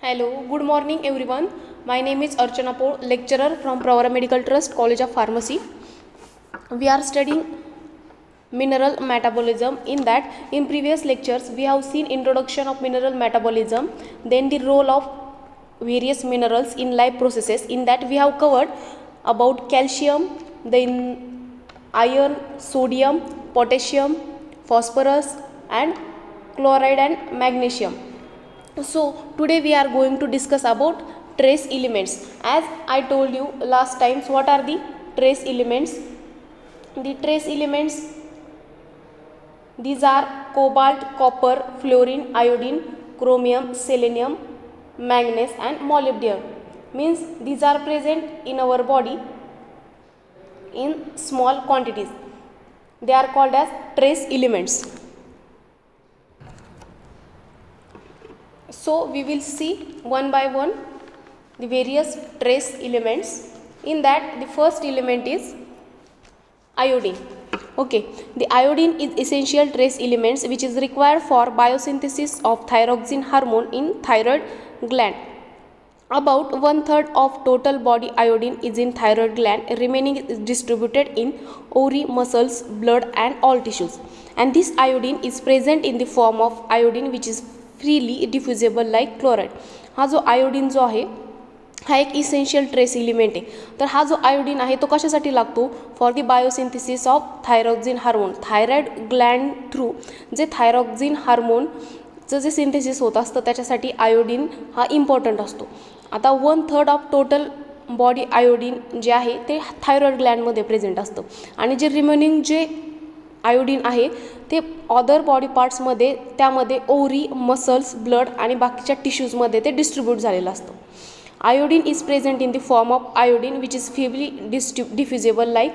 Hello, good morning everyone. My name is Archana Paul, lecturer from Pravara Medical Trust, College of Pharmacy. We are studying mineral metabolism. In previous lectures, we have seen introduction of mineral metabolism, then the role of various minerals in life processes. In that, we have covered about calcium, then iron, sodium, potassium, phosphorus, and chloride and magnesium. So today we are going to discuss about trace elements. As I told you last times, what are the trace elements? The trace elements, these are cobalt, copper, fluorine, iodine, chromium, selenium, manganese and molybdenum. Means these are present in our body in small quantities. They are called as trace elements. So we will see one by one the various trace elements. In that, the first element is iodine. Okay, the iodine is essential trace elements which is required for biosynthesis of thyroxine hormone in thyroid gland. About 1/3 of total body iodine is in thyroid gland, remaining is distributed in ovary, muscles, blood and all tissues. And this iodine is present in the form of iodine which is freely diffusible like chloride. हा जो iodine जो आहे हा एक essential trace element आहे. तर हा जो आयोडीन आहे तो कशासाठी लागतो? For the biosynthesis of thyroxine hormone. Thyroid Gland through जे थायरॉक्सिन हार्मोनचं जे सिंथेसिस होत असतं त्याच्यासाठी आयोडीन हा इम्पॉर्टंट असतो. आता 1/3 ऑफ टोटल बॉडी आयोडीन जे आहे ते थायरॉइड ग्लँडमध्ये प्रेझेंट असतं आणि जे रिमेनिंग जे आयोडीन आहे ते अदर बॉडी पार्ट्समध्ये त्यामध्ये ओव्हरी, मसल्स, ब्लड आणि बाकीच्या टिश्यूजमध्ये ते डिस्ट्रीब्यूट झालेलं असतं. Iodine is present in the form of iodine which is freely diffusible like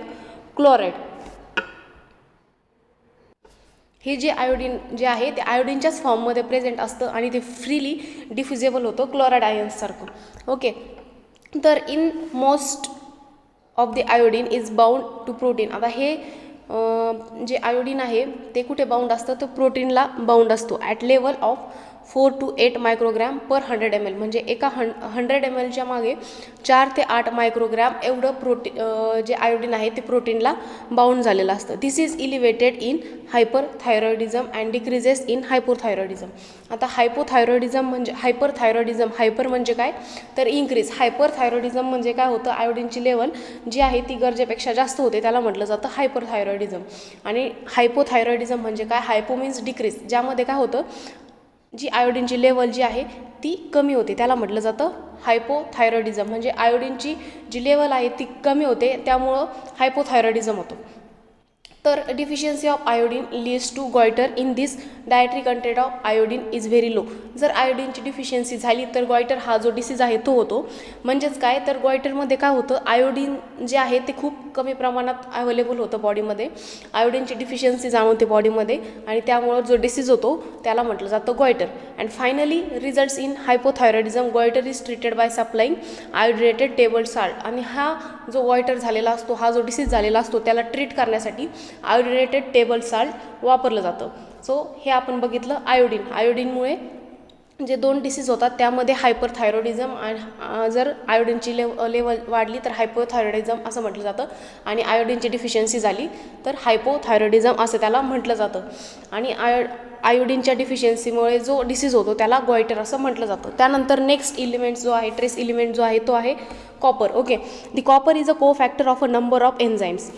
chloride. हे जे आयोडीन जे आहे ते आयोडीनच्याच फॉर्ममध्ये प्रेझेंट असतं आणि ते फ्रीली डिफ्युजेबल होतं क्लोराईड आयन्ससारखं. ओके, तर in most of the iodine is bound to protein. आता हे जे आयोडीन आहे ते कुठे बाउंड असतं तर प्रोटीनला बाउंड असतो at level of 4 to 8 microgram per 100 ml. म्हणजे एका 100 mlच्या मागे 4 ते 8 मायक्रोग्रॅम एवढं जे आयोडीन आहे ते प्रोटीनला बाउंड झालेलं असतं. This is elevated in hyperthyroidism and decreases in hypothyroidism. आता हायपोथायरॉइडिझम म्हणजे हायपरथायरॉइडिझम, हायपर म्हणजे काय तर इन्क्रीज, हायपरथायरॉइडिझम म्हणजे काय होतं आयोडीनची लेवल जी आहे ती गरजेपेक्षा जास्त होते त्याला म्हटलं जातं हायपरथायरॉइडिझम. आणि हायपोथायरॉइडिझम म्हणजे काय? हायपो मीन्स डिक्रीज, ज्यामध्ये काय होतं जी आयोडीनची लेवल जी आहे ती कमी होते त्याला म्हटलं जातं हायपोथायरॉइडिझम. म्हणजे आयोडीनची जी लेवल आहे ती कमी होते त्यामुळं हायपोथायरॉइडिझम होतो. तर deficiency of iodine leads to goiter. In this dietary content of iodine is very low. जर आयोडीनची डिफिशियन्सी झाली तर गॉयटर हा जो डिसीज आहे तो होतो. म्हणजेच काय तर गॉयटरमध्ये काय होतं आयोडीन जे आहे ते खूप कमी प्रमाणात अवेलेबल होतं बॉडीमध्ये, आयोडीनची डिफिशियन्सी जाणवते बॉडीमध्ये आणि त्यामुळं जो डिसीज होतो त्याला म्हटलं जातं goitre. And finally results in hypothyroidism. Goitre is treated by supplying iodinated table salt. आणि हा जो गॉयटर झालेला असतो, हा जो डिसीज झालेला असतो त्याला ट्रीट करण्यासाठी आयोडिनेटेड टेबल साल्ट वापरलं जातं. सो हे आपण बघितलं आयोडीन. आयोडीनमुळे जे 2 डिसीज होतात त्यामध्ये हायपरथायरॉइडिझम आणि जर आयोडीनची लेवल वाढली तर हायपोथायरॉइडिझम असं म्हटलं जातं आणि आयोडीनची डिफिशियन्सी झाली तर हायपोथायरॉइडिझम असं त्याला म्हटलं जातं. आणि आयोडीनच्या डिफिशियन्सीमुळे जो डिसीज होतो त्याला गॉयटर असं म्हटलं जातं. त्यानंतर नेक्स्ट इलिमेंट जो आहे ट्रेस इलिमेंट जो आहे तो आहे copper. Okay, the copper is a cofactor of a number of enzymes.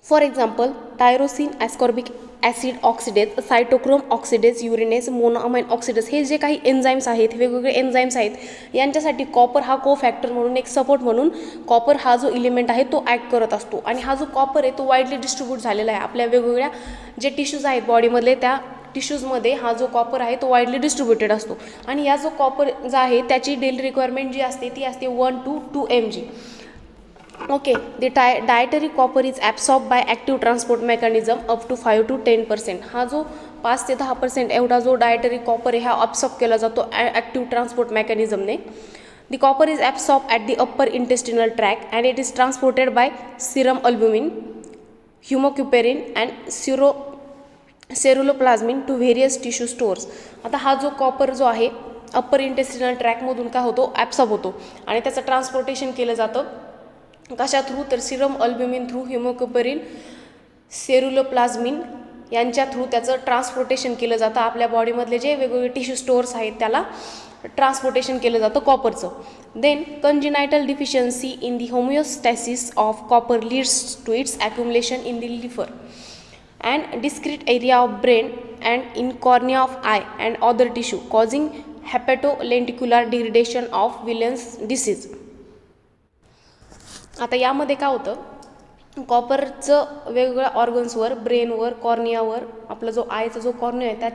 For example tyrosine, ascorbic acid oxidase, cytochrome oxidase, urease, monoamine oxidase हे जे काही एन्झाईम्स आहेत, वेगवेगळे एन्झाईम्स आहेत यांच्यासाठी कॉपर हा को फॅक्टर म्हणून एक सपोर्ट म्हणून कॉपर हा जो इलिमेंट आहे तो ॲक्ट करत असतो. आणि हा जो कॉपर आहे तो वाईडली डिस्ट्रीब्यूट झालेला आहे आपल्या वेगवेगळ्या जे टिश्यूज आहेत बॉडीमधले त्या टिश्यूजमध्ये हा जो कॉपर आहे तो वाईडली डिस्ट्रीब्युटेड असतो. आणि या जो कॉपर जो आहे त्याची डेली रिक्वायरमेंट जी असते ती असते 1 to 2 mg. Okay, the dietary copper is absorbed by active transport mechanism up to 5 to 10%. हा जो 5 ते 10% एवढा जो डायटरी कॉपर आहे हा अब्सॉर्ब केला जातो ॲक्टिव्ह ट्रान्सपोर्ट मेकॅनिझमने. The copper is absorbed at the upper intestinal tract and it is transported by serum albumin, hemocuparin and ceruloplasmin to various tissue stores. आता हा जो कॉपर जो आहे अप्पर इंटेस्टिनल ट्रॅकमधून काय होतो, ॲब्सॉर्ब होतो आणि त्याचं ट्रान्सपोर्टेशन केलं जातं कशा थ्रू, तर सिरम अल्ब्युमिन थ्रू, हिमोग्लोबिन, सेरुलोप्लाझ्मिन यांच्या थ्रू त्याचं ट्रान्सपोर्टेशन केलं जातं. आपल्या बॉडीमधले जे वेगवेगळे टिश्यू स्टोअर्स आहेत त्याला ट्रान्सपोर्टेशन केलं जातं कॉपरचं. Then congenital deficiency in the homeostasis of copper leads to its accumulation in the liver and discrete area of brain and in cornea of eye and other tissue causing hepatolenticular degradation of Williams disease. आता यामध्ये काय होतं, कॉपरचं वेगवेगळ्या ऑर्गन्सवर, ब्रेनवर, कॉर्नियावर, आपला जो आयचा जो cornea आहे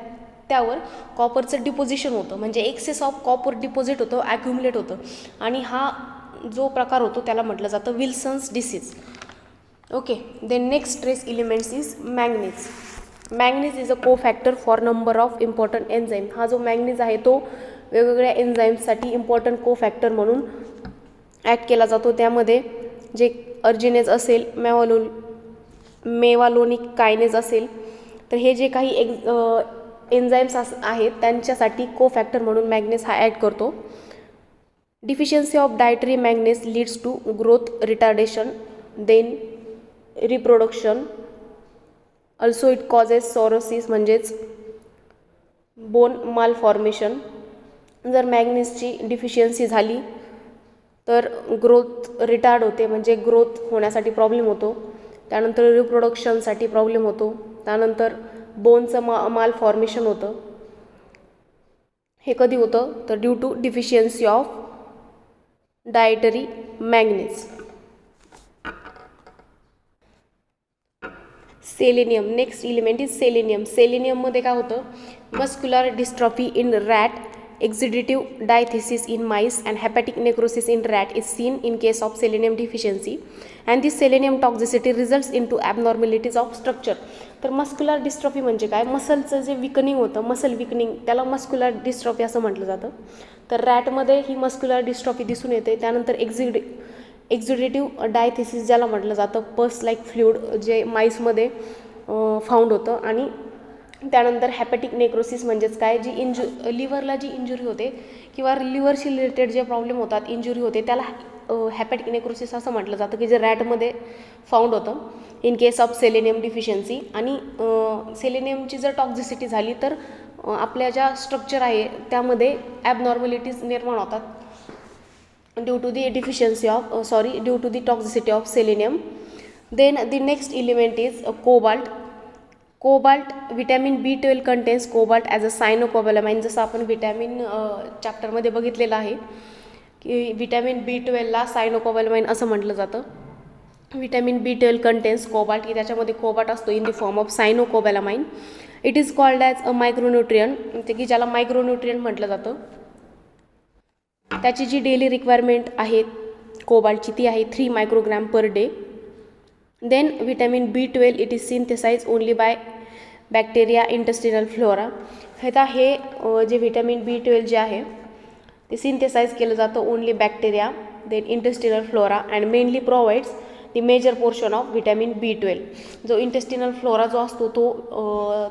त्यावर कॉपरचं डिपॉझिशन होतं, म्हणजे एक्सेस ऑफ कॉपर डिपॉझिट होतं, ॲक्युमुलेट होतं आणि हा जो प्रकार होतो त्याला म्हटलं जातं Wilson's disease. Okay, then next trace elements is manganese. Manganese is a cofactor for number of important enzyme. हा जो manganese आहे तो वेगवेगळ्या एन्झाईम्ससाठी इम्पॉर्टंट कोफॅक्टर म्हणून ॲक्ट केला जातो. त्यामध्ये जे अर्जिनेज असेल, मेवालोनिक कायनेज असेल, तर हे जे काही एन्झाईम्स आहेत त्यांच्यासाठी कोफॅक्टर म्हणून मॅग्नेस हा ॲड करतो. Deficiency of dietary manganese leads to growth retardation, then reproduction, also it causes psoriasis म्हणजेच बोन मालफॉर्मेशन. जर मॅग्नेसची डिफिशियन्सी झाली तर ग्रोथ रिटार्ड होते, म्हणजे ग्रोथ होण्यासाठी प्रॉब्लेम होतो. त्यानंतर रिप्रोडक्शनसाठी प्रॉब्लेम होतो. त्यानंतर बोनचं मालफॉर्मेशन होतं. हे कधी होतं, तर due to deficiency of dietary manganese. Selenium, next element is selenium. सेलेनियममध्ये काय होतं, muscular dystrophy in rat, exudative diathesis in mice and hepatic necrosis in rat is seen in case of selenium deficiency and this selenium toxicity results in to abnormalities of structure. तर muscular dystrophy म्हणजे काय, मसलचं जे weakening होतं, muscle weakening, त्याला muscular dystrophy असं म्हटलं जातं. तर रॅटमध्ये ही मस्क्युलर डिस्ट्रॉफी दिसून येते. त्यानंतर एक्झिडेटिव्ह डायथिसिस ज्याला म्हटलं जातं, पस लाईक फ्लुइड जे माईसमध्ये फाउंड होतं. आणि त्यानंतर हॅपॅटिक नेक्रोसिस म्हणजेच काय, जी लिव्हरला जी इंजुरी होते किंवा लिव्हरशी रिलेटेड जे प्रॉब्लेम होतात, इंजुरी होते, त्याला हॅपॅटिक नेक्रोसिस असं म्हटलं जातं, की जे रॅटमध्ये फाउंड होतं in case of selenium deficiency. आणि सेलेनियमची जर टॉक्झिसिटी झाली तर आपल्या ज्या स्ट्रक्चर आहे त्यामध्ये ॲबनॉर्मॅलिटीज निर्माण होतात due to the toxicity of selenium. Then the next element is cobalt. Cobalt, vitamin B12 contains cobalt as a cyanocobalamin. जसं आपण विटॅमिन चॅप्टरमध्ये बघितलेलं आहे की विटॅमिन B12ला सायनोकोबॅलामाइन असं म्हटलं जातं. विटॅमिन B12 कंटेन्स कोबाल्ट, की त्याच्यामध्ये कोबाल्ट असतो in the form of cyanocobalamin. It is called as a micronutrient, ते की ज्याला मायक्रोन्यूट्रियन म्हटलं जातं. त्याची जी डेली रिक्वायरमेंट आहे कोबाल्टची ती आहे 3 microgram per day. Then vitamin B12 it is synthesize only by bacteria intestinal flora. आता हे जे विटॅमिन B12 जे आहे ते सिंथेसाइज केलं जातं only bacteria, then intestinal flora and mainly provides the major portion of vitamin B12. जो intestinal flora जो असतो तो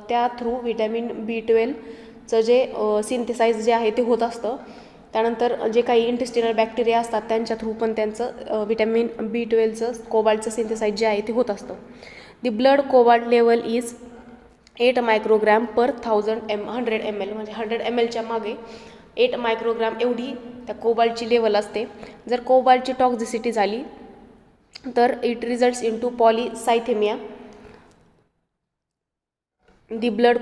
त्या थ्रू विटॅमिन B12चं जे सिंथेसाइज जे आहे ते होत असतं. त्यानंतर जे काही इंटेस्टिनल बॅक्टेरिया असतात त्यांच्या थ्रू पण त्यांचं विटॅमिन B12चं कोबाल्टचं सिंथेसाइज जे आहे ते होत असतं. The blood cobalt level is 8 microgram per 100 ml, म्हणजे 100 mlच्या मागे 8 मायक्रोग्रॅम एवढी त्या कोबाल्टची लेवल असते. जर कोबाल्टची टॉक्झिसिटी झाली तर it results in to polycythaemia. The blood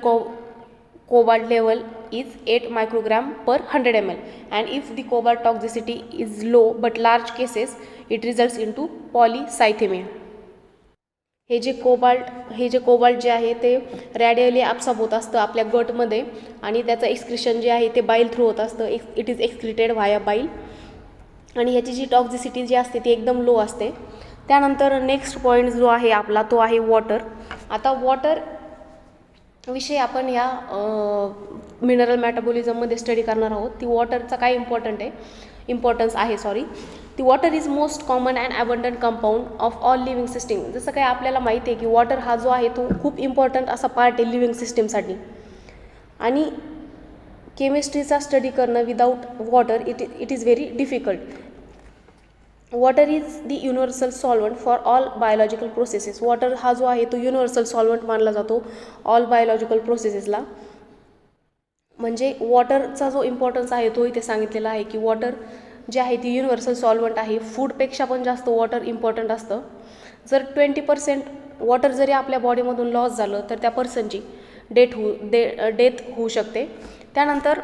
cobalt level is 8 microgram per 100 ml and if the cobalt toxicity is low but large cases it results into polycythemia. हे जे कोबाल्ट जे आहे ते रॅडियली ॲब्सॉर्ब होत असतं आपल्या गटमध्ये आणि त्याचं एक्सक्रिशन जे आहे ते बाईल थ्रू होत असतं. इट इज एक्सक्रिटेड व्हाया बाईल आणि ह्याची जी टॉक्झिसिटी जी असते ती एकदम लो असते. त्यानंतर नेक्स्ट पॉईंट जो आहे आपला तो आहे वॉटर. आता वॉटर विषय आपण ह्या मिनरल मेटाबॉलिझममध्ये स्टडी करणार आहोत. ती वॉटरचा काय इम्पॉर्टन्स आहे. ती water is most common and abundant compound of all living system. जसं काही आपल्याला माहिती आहे की वॉटर हा जो आहे तो खूप इम्पॉर्टंट असा पार्ट आहे लिव्हिंग सिस्टीमसाठी. आणि केमिस्ट्रीचा स्टडी करणं without water it is very difficult. Water is the universal solvent for all biological processes. Water हा जो आहे तो युनिव्हर्सल सॉल्वंट मानला जातो ऑल बायोलॉजिकल प्रोसेसेसला. म्हणजे वॉटरचा जो इम्पॉर्टन्स आहे तो इथे सांगितलेला आहे की वॉटर जे आहे ती युनिव्हर्सल सॉल्वंट आहे. फूडपेक्षा पण जास्त वॉटर इम्पॉर्टंट असतं. जर 20% वॉटर जरी आपल्या बॉडीमधून लॉस झालं तर त्या पर्सनची डेथ होऊ शकते. त्यानंतर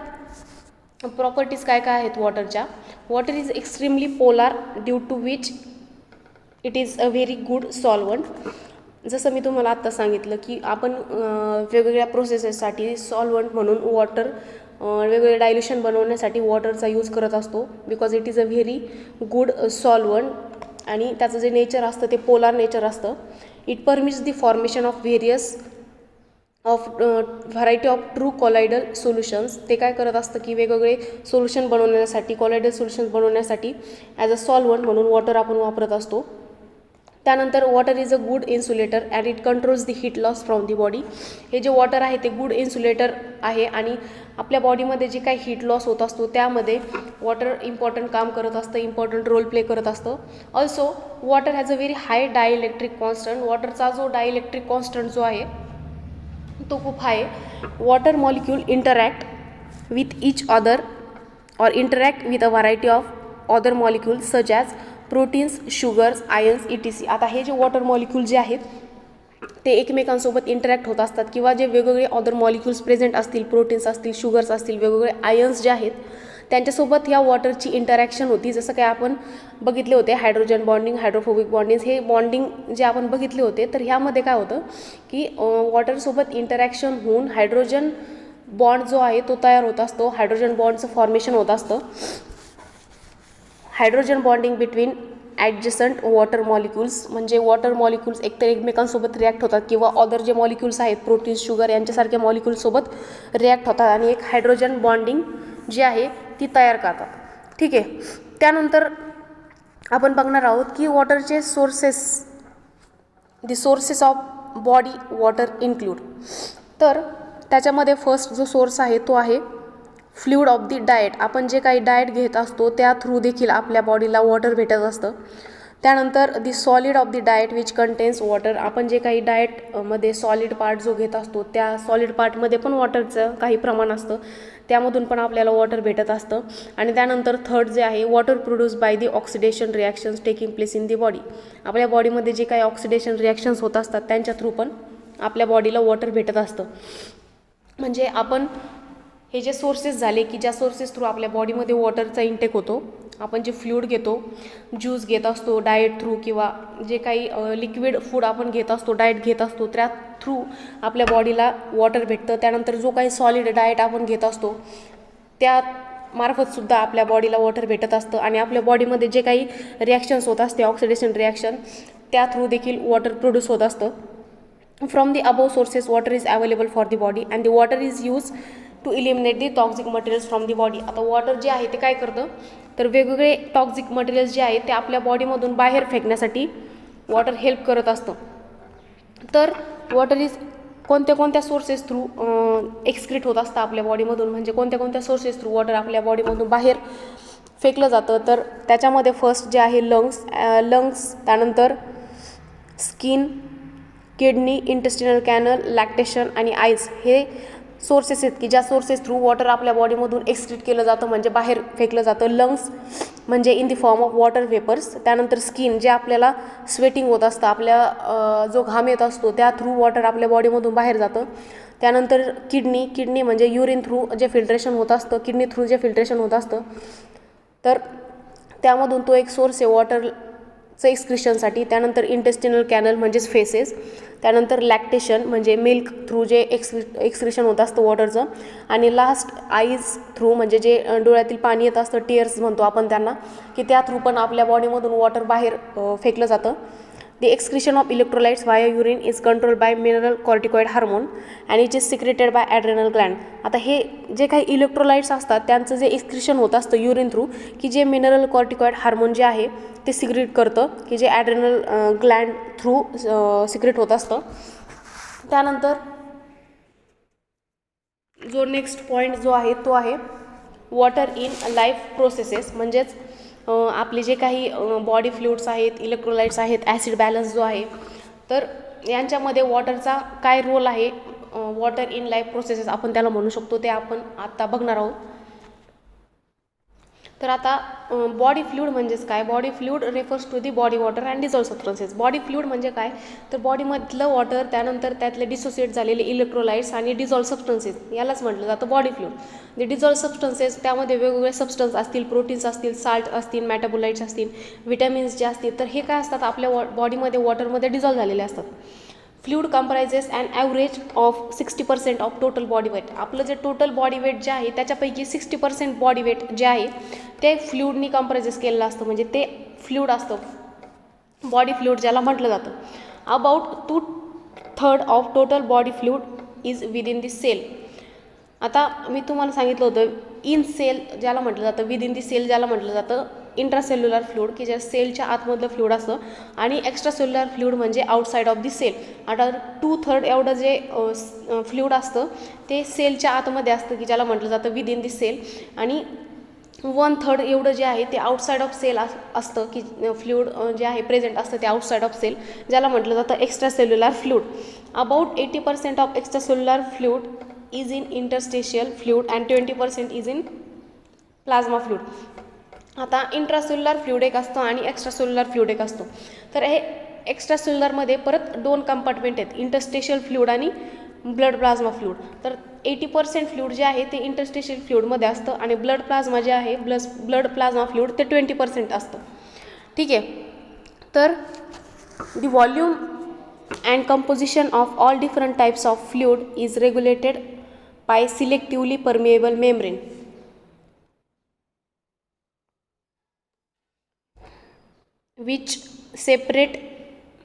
प्रॉपर्टीज काय काय आहेत वॉटरच्या. Water is extremely polar due to which it is a very good solvent. जसं मी तुम्हाला आत्ता सांगितलं की आपण वेगवेगळ्या प्रोसेसेससाठी सॉल्वंट म्हणून वॉटर वेगवेगळे डायल्युशन बनवण्यासाठी वॉटरचा यूज करत असतो. Because it is a very good solvent. आणि त्याचं जे नेचर असतं ते पोलार नेचर असतं. It permits the formation of variety of true colloidal solutions. ते काय करत असतं की वेगवेगळे सोल्युशन बनवण्यासाठी कॉलायडल सोल्युशन्स बनवण्यासाठी ॲज अ सॉल्वंट म्हणून वॉटर आपण वापरत असतो. त्यानंतर water is a good insulator and it controls the heat loss from the body. हे जे वॉटर आहे ते गुड इन्सुलेटर आहे आणि आपल्या बॉडीमध्ये जे काही हीट लॉस होत असतो त्यामध्ये वॉटर इम्पॉर्टंट काम करत असतं, इम्पॉर्टंट रोल प्ले करत असतं. Also water has a very high dielectric constant. वॉटरचा जो डायइलेक्ट्रिक कॉन्स्टंट जो आहे तो खूप high. Water molecule interact with each other or interact with a variety of other molecule such as proteins, sugars, ions ETC. आता हे जे water molecule जे आहेत ते एकमेकांसोबत इंटरॅक्ट होत असतात किंवा जे वेगवेगळे अदर मॉलिक्यूल्स प्रेझेंट असतील, प्रोटीन्स असतील, शुगर्स असतील, वेगवेगळे आयन्स जे आहेत त्यांच्यासोबत ह्या वॉटरची इंटरॅक्शन होती. जसं काय आपण बघितले होते हायड्रोजन बॉन्डिंग, हायड्रोफोबिक बॉन्डिंग, हे बॉन्डिंग जे आपण बघितले होते. तर ह्यामध्ये काय होतं की वॉटरसोबत इंटरॅक्शन होऊन हायड्रोजन बॉन्ड जो आहे तो तयार होत असतो. हायड्रोजन बॉन्डचं फॉर्मेशन होत असतं. Hydrogen bonding between adjacent water molecules. म्हणजे वॉटर मॉलिक्यूल्स एकतर एकमेकांसोबत रिॲक्ट होतात किंवा अदर जे मॉलिक्यूल्स आहेत प्रोटीन्स, शुगर यांच्यासारख्या मॉलिक्यूल्ससोबत रिॲक्ट होतात आणि एक हायड्रोजन बॉन्डिंग जी आहे ती तयार करतात. ठीक आहे. त्यानंतर आपण बघणार आहोत की वॉटरचे sources of body water include. तर त्याच्यामध्ये फर्स्ट जो सोर्स आहे तो आहे फ्लुइड ऑफ द डाएट. आपण जे काही डाएट घेत असतो त्या थ्रू देखील आपल्या बॉडीला वॉटर भेटत असतं. त्यानंतर दी solid of the diet which contains water. आपण जे काही डाएटमध्ये सॉलिड पार्ट जो घेत असतो त्या सॉलिड पार्टमध्ये पण वॉटरचं काही प्रमाण असतं, त्यामधून पण आपल्याला वॉटर भेटत असतं. आणि त्यानंतर थर्ड जे आहे water produce by the oxidation reactions taking place in the body. आपल्या बॉडीमध्ये जे काही ऑक्सिडेशन रिॲक्शन्स होत असतात त्यांच्या थ्रू पण आपल्या बॉडीला वॉटर भेटत असतं. म्हणजे आपण हे जे सोर्सेस झाले की ज्या सोर्सेस थ्रू आपल्या बॉडीमध्ये वॉटरचा इंटेक होतो. आपण जे फ्लुइड घेतो, ज्यूस घेत असतो डाएट थ्रू किंवा जे काही लिक्विड फूड आपण घेत असतो, डाएट घेत असतो, त्या थ्रू आपल्या बॉडीला वॉटर भेटतं. त्यानंतर जो काही सॉलिड डाएट आपण घेत असतो त्या मार्फतसुद्धा आपल्या बॉडीला वॉटर भेटत असतं. आणि आपल्या बॉडीमध्ये जे काही रिॲक्शन्स होत असते ऑक्सिडेशन रिॲक्शन त्या थ्रू देखील वॉटर प्रोड्यूस होत असतं. From the above sources water is available for the body and the water is use to eliminate the toxic materials from the body. आता वॉटर जे आहे ते काय करतं तर वेगवेगळे टॉक्सिक मटेरियल्स जे आहेत ते आपल्या बॉडीमधून बाहेर फेकण्यासाठी वॉटर हेल्प करत असतं. तर वॉटर इज कोणत्या सोर्सेस थ्रू एक्सक्रीट होत असतं आपल्या बॉडीमधून. म्हणजे कोणत्या सोर्सेस थ्रू वॉटर आपल्या बॉडीमधून बाहेर फेकलं जातं. तर त्याच्यामध्ये फर्स्ट जे आहे लंग्स, त्यानंतर skin, kidney, intestinal canal, lactation आणि आईज हे सोर्सेस आहेत की ज्या सोर्सेस थ्रू वॉटर आपल्या बॉडीमधून एक्सक्रीट केलं जातं म्हणजे बाहेर फेकलं जातं. लंग्स म्हणजे in the form of water vapors. त्यानंतर स्किन जे आपल्याला स्वेटिंग होत असतं, आपल्या जो घाम येत असतो त्या थ्रू वॉटर आपल्या बॉडीमधून बाहेर जातं. त्यानंतर किडनी म्हणजे युरिन थ्रू जे फिल्ट्रेशन होत असतं, किडनी थ्रू जे फिल्ट्रेशन होत असतं तर त्यामधून तो एक सोर्स आहे वॉटरचं एक्सक्रिशनसाठी. त्यानंतर इंटेस्टिनल कॅनल म्हणजेच फेसेस. त्यानंतर लॅक्टेशन म्हणजे मिल्क थ्रू जे एक्सक्रिशन होत असतं वॉटरचं. आणि लास्ट आईज थ्रू म्हणजे जे डोळ्यातील पाणी येत असतं, टीअर्स म्हणतो आपण त्यांना, की त्या थ्रू पण आपल्या बॉडीमधून वॉटर बाहेर फेकलं जातं. The excretion of electrolytes via urine is control by mineral corticoid hormone and it is secreted by adrenal Gland. आता हे जे काही इलेक्ट्रोलाइट्स असतात त्यांचं जे एक्सक्रिशन होत असतं युरिन थ्रू की जे मिनरल कॉर्टिकॉइड हार्मोन जे आहे ते सिक्रेट करतं की जे ॲड्रेनल ग्लँड थ्रू सिक्रेट होत असतं. त्यानंतर जो नेक्स्ट पॉईंट जो आहे तो आहे वॉटर इन लाईफ प्रोसेसेस, म्हणजेच आपले जे काही बॉडी फ्लुइड्स आहेत, इलेक्ट्रोलाइट्स आहेत, ॲसिड बॅलन्स जो आहे, तर यांच्यामध्ये वॉटरचा काय रोल आहे, वॉटर इन लाईफ प्रोसेसेस आपण त्याला म्हणू शकतो, ते आपण आत्ता बघणार आहोत. तर आता बॉडी फ्लुइड म्हणजेच काय, body fluid refers to the body water and dissolve substances. Body fluid म्हणजे काय, तर बॉडीमधलं वॉटर, त्यानंतर त्यातले डिसोसिएट झालेले इलेक्ट्रोलाइट्स आणि डिझॉल्व सबस्टन्सेस, यालाच म्हटलं जातं बॉडी फ्लुइड. जे डिझॉल्व सबस्टन्सेस त्यामध्ये वेगवेगळे सबस्टन्स असतील, प्रोटीन्स असतील, साल्ट असतील, मेटाबोलाइट्स असतील, विटॅमिन्स जे असतील, तर हे काय असतात आपल्या बॉडीमध्ये वॉटरमध्ये डिझॉल्व झालेले असतात. Fluid comprises and average of 60% of total body weight. आपलं जे टोटल बॉडी वेट जे आहे त्याच्यापैकी 60% बॉडी वेट जे आहे ते फ्लुइडनी कंप्राइजेस केलेलं असतं, म्हणजे ते फ्लुइड असतं, बॉडी फ्लुइड ज्याला म्हटलं जातं. About 2/3 of total body fluid is within the cell. आता मी तुम्हाला सांगितलं होतं इन सेल ज्याला म्हटलं जातं, विदिन दी सेल ज्याला म्हटलं जातं इंट्रासेल्युलर फ्लुइड, की ज्या सेलच्या आतमधलं फ्लुइड असतं, आणि एक्स्ट्रासेल्युलर फ्लुइड म्हणजे आउटसाईड ऑफ दी सेल. आता 2/3 एवढं जे फ्लुइड असतं ते सेलच्या आतमध्ये असतं, की ज्याला म्हटलं जातं विदिन दी सेल, आणि 1/3 एवढं जे आहे ते आउटसाईड ऑफ सेल असतं, की फ्लुइड जे आहे प्रेझेंट असतं ते आउटसाईड ऑफ सेल, ज्याला म्हटलं जातं extracellular fluid. About 80% of extracellular fluid is in interstitial fluid and 20% is in plasma fluid. आता इंट्रासेल्युलर फ्लुइड एक असतं आणि एक्स्ट्रासेल्युलर फ्लुइड एक असतो. तर हे एक्स्ट्रासेल्युलरमध्ये परत 2 कंपार्टमेंट आहेत, इंटरस्टेशियल फ्लुइड आणि ब्लड प्लाझ्मा फ्लुइड. तर 80% फ्लुइड जे आहे ते इंटरस्टेशियल फ्लुइडमध्ये असतं, आणि ब्लड प्लाझ्मा जे आहे ब्लड प्लाझ्मा फ्लुइड ते 20% असतं. ठीक आहे. तर the volume and composition of all different types of fluid is regulated by selectively permeable membrane. Which separate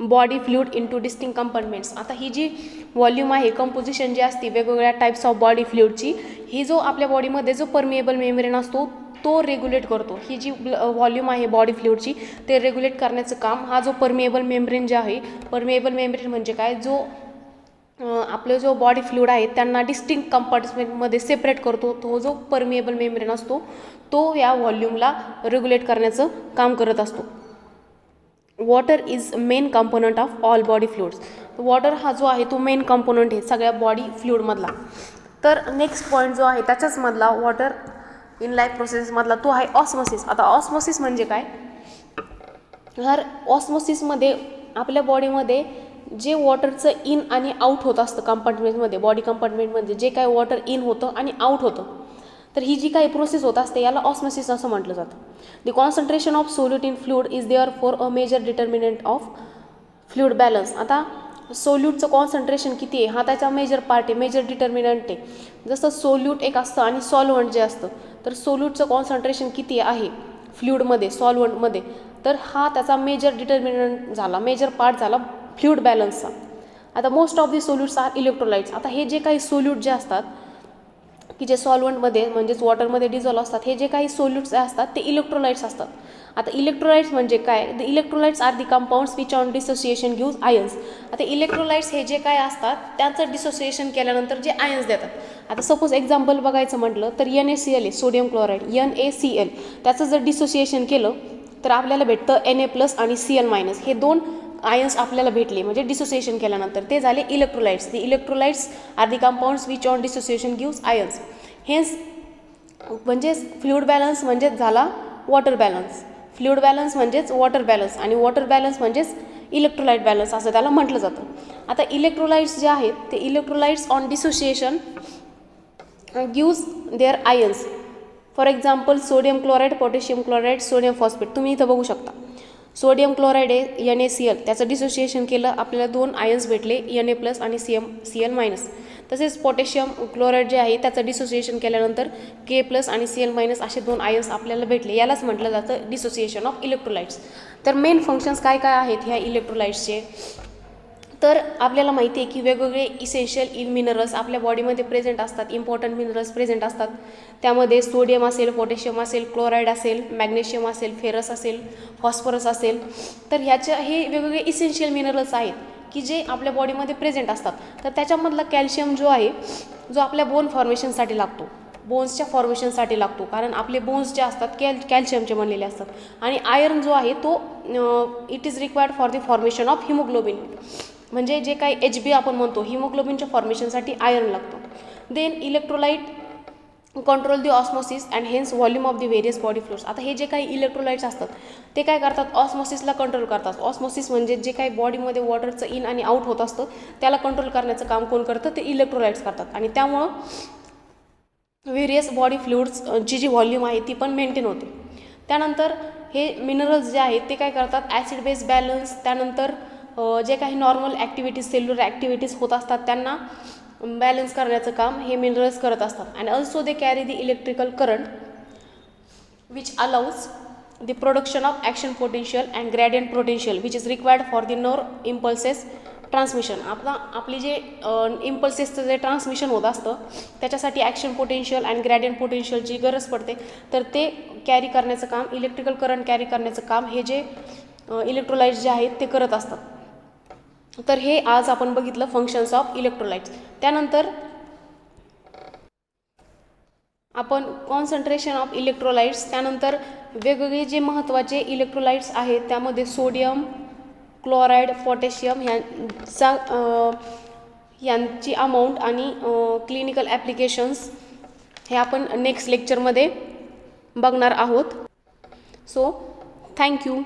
body fluid into distinct compartments. आता ही जी व्हॉल्यूम आहे, कंपोजिशन जी असते वेगवेगळ्या टाईप्स ऑफ बॉडी फ्लुइडची, ही जो आपल्या बॉडीमध्ये जो परमिएबल मेम्ब्रेन असतो तो रेग्युलेट करतो. ही जी व्हॉल्यूम आहे बॉडी फ्लुइडची ते रेग्युलेट करण्याचं काम हा जो परमिएबल मेम्ब्रेन जे आहे, परमिएबल मेम्ब्रेन म्हणजे काय, जो आपलं जो बॉडी फ्लुइड आहे त्यांना डिस्टिंक्ट कंपार्टमेंटमध्ये सेपरेट करतो, तो जो परमिएबल मेम्ब्रेन असतो तो या व्हॉल्यूमला रेग्युलेट करण्याचं काम करत असतो. Water is main component of all body fluids. Water हा जो आहे तो मेन कंपोनंट आहे सगळ्या बॉडी फ्लुइडमधला. तर नेक्स्ट पॉईंट जो आहे त्याच्याच मधला वॉटर इन लाईफ प्रोसेसमधला तो आहे ऑस्मोसिस. आता ऑस्मोसिस म्हणजे काय, हर ऑस्मोसिसमध्ये आपल्या बॉडीमध्ये जे वॉटरचं इन आणि आऊट होत असतं कंपार्टमेंटमध्ये, बॉडी कंपार्टमेंटमध्ये जे काय वॉटर इन होतं आणि आऊट होतं, तर ही जी काही प्रोसेस होत असते याला ऑस्मोसिस असं म्हटलं जातं. The concentration of solute in fluid is there for a major determinant of fluid balance. आता सोल्यूटचं कॉन्सन्ट्रेशन किती आहे हा त्याचा मेजर पार्ट आहे, मेजर डिटर्मिनंट आहे. जसं सोल्यूट एक असतं आणि सॉल्वंट जे असतं, तर सोल्यूटचं कॉन्सन्ट्रेशन किती आहे फ्लुइडमध्ये, सॉल्वंटमध्ये, तर हा त्याचा मेजर डिटर्मिनंट झाला, मेजर पार्ट झाला फ्लुइड बॅलन्सचा. आता most of the solutes are electrolytes. आता हे जे काही सोल्यूट जे असतात की जे सॉल्वंटमध्ये म्हणजेच वॉटरमध्ये डिझॉल्व असतात, हे जे काही सोल्यूट्स असतात ते इलेक्ट्रोलाइट्स असतात. आता इलेक्ट्रोलाइट्स म्हणजे काय, the electrolytes are the compounds which on dissociation gives ions. आता इलेक्ट्रोलाइट्स हे जे काय असतात त्यांचं डिसोसिएशन केल्यानंतर जे आयन्स देतात. आता सपोज एक्झाम्पल बघायचं म्हटलं तर NaCl आहे, सोडियम क्लोराईड, NaCl, त्याचं जर डिसोसिएशन केलं तर आपल्याला भेटतं Na+ आणि Cl-. हे 2 आयन्स आपल्याला भेटले म्हणजे डिसोसिएशन केल्यानंतर, ते झाले electrolytes. The electrolytes are the compounds which on dissociation gives ions. हेच म्हणजेच फ्लुइड बॅलन्स म्हणजेच झाला वॉटर बॅलन्स, फ्लुइड बॅलन्स म्हणजेच वॉटर बॅलन्स, आणि वॉटर बॅलन्स म्हणजेच इलेक्ट्रोलाइट बॅलन्स असं त्याला म्हटलं जातं. आता इलेक्ट्रोलाइट्स जे आहेत ते electrolytes on dissociation gives their ions. For example sodium chloride, potassium chloride, sodium phosphate, तुम्ही इथं बघू शकता. सोडियम क्लोराईड आहे NaCl, त्याचं डिसोसिएशन केलं आपल्याला 2 आयन्स भेटले, Na+ आणि Cl-. तसेच पोटॅशियम क्लोराईड जे आहे त्याचं डिसोसिएशन केल्यानंतर K+ आणि Cl- असे 2 आयन्स आपल्याला भेटले. यालाच म्हटलं जातं डिसोसिएशन ऑफ इलेक्ट्रोलाइट्स. तर मेन फंक्शन्स काय काय आहेत ह्या इलेक्ट्रोलाइट्सचे, तर आपल्याला माहिती आहे की वेगवेगळे इसेन्शियल मिनरल्स आपल्या बॉडीमध्ये प्रेझेंट असतात, इम्पॉर्टंट मिनरल्स प्रेझेंट असतात. त्यामध्ये सोडियम असेल, पोटॅशियम असेल, क्लोराईड असेल, मॅग्नेशियम असेल, फेरस असेल, फॉस्फरस असेल. तर हे वेगवेगळे इसेन्शियल मिनरल्स आहेत की जे आपल्या बॉडीमध्ये प्रेझेंट असतात. तर त्याच्यामधला कॅल्शियम जो आहे, जो आपल्या बोन फॉर्मेशनसाठी लागतो, बोन्सच्या फॉर्मेशनसाठी लागतो, कारण आपले बोन्स जे असतात कॅल्शियमचे बनलेले असतात. आणि आयर्न जो आहे तो it is required for the formation of haemoglobin, म्हणजे जे काही HB आपण म्हणतो, हिमोग्लोबिनच्या फॉर्मेशनसाठी आयर्न लागतो. Then electrolyte control the osmosis and hence volume of the various body fluids. आता हे जे काही इलेक्ट्रोलाइट्स असतात ते काय करतात, ऑस्मोसिसला कंट्रोल करतात. ऑस्मोसिस म्हणजे जे काही बॉडीमध्ये वॉटरचं इन आणि आउट होत असतं त्याला कंट्रोल करण्याचं काम कोण करतं, ते इलेक्ट्रोलाइट्स करतात. आणि त्यामुळं व्हेरियस बॉडी फ्लुइड्सची जी व्हॉल्यूम आहे ती पण मेंटेन होते. त्यानंतर हे मिनरल्स जे आहेत ते काय करतात, ॲसिड बेस बॅलन्स, त्यानंतर जे काही नॉर्मल ॲक्टिव्हिटीज, सेल्युलर ॲक्टिव्हिटीज होत असतात त्यांना बॅलन्स करण्याचं काम हे मिनरल्स करत असतात. And also they carry the electrical current which allows the production of action potential and gradient potential which is required for the nerve impulses transmission. आपली जे इम्पल्सेसचं जे ट्रान्समिशन होत असतं त्याच्यासाठी ॲक्शन पोटेन्शियल अँड ग्रॅडियंट पोटेन्शियलची गरज पडते. तर ते कॅरी करण्याचं काम, इलेक्ट्रिकल करंट कॅरी करण्याचं काम हे जे इलेक्ट्रोलाइट्स जे आहेत ते करत असतात. तर हे आज आपण बघितलं फंक्शन्स ऑफ इलेक्ट्रोलाइट्स. त्यानंतर आपण कॉन्सन्ट्रेशन ऑफ इलेक्ट्रोलाइट्स, त्यानंतर वेगवेगळे जे महत्त्वाचे इलेक्ट्रोलाइट्स आहेत त्यामध्ये सोडियम, क्लोराईड, पोटॅशियम यांची अमाऊंट आणि क्लिनिकल ॲप्लिकेशन्स हे आपण नेक्स्ट लेक्चरमध्ये बघणार आहोत. So thank you.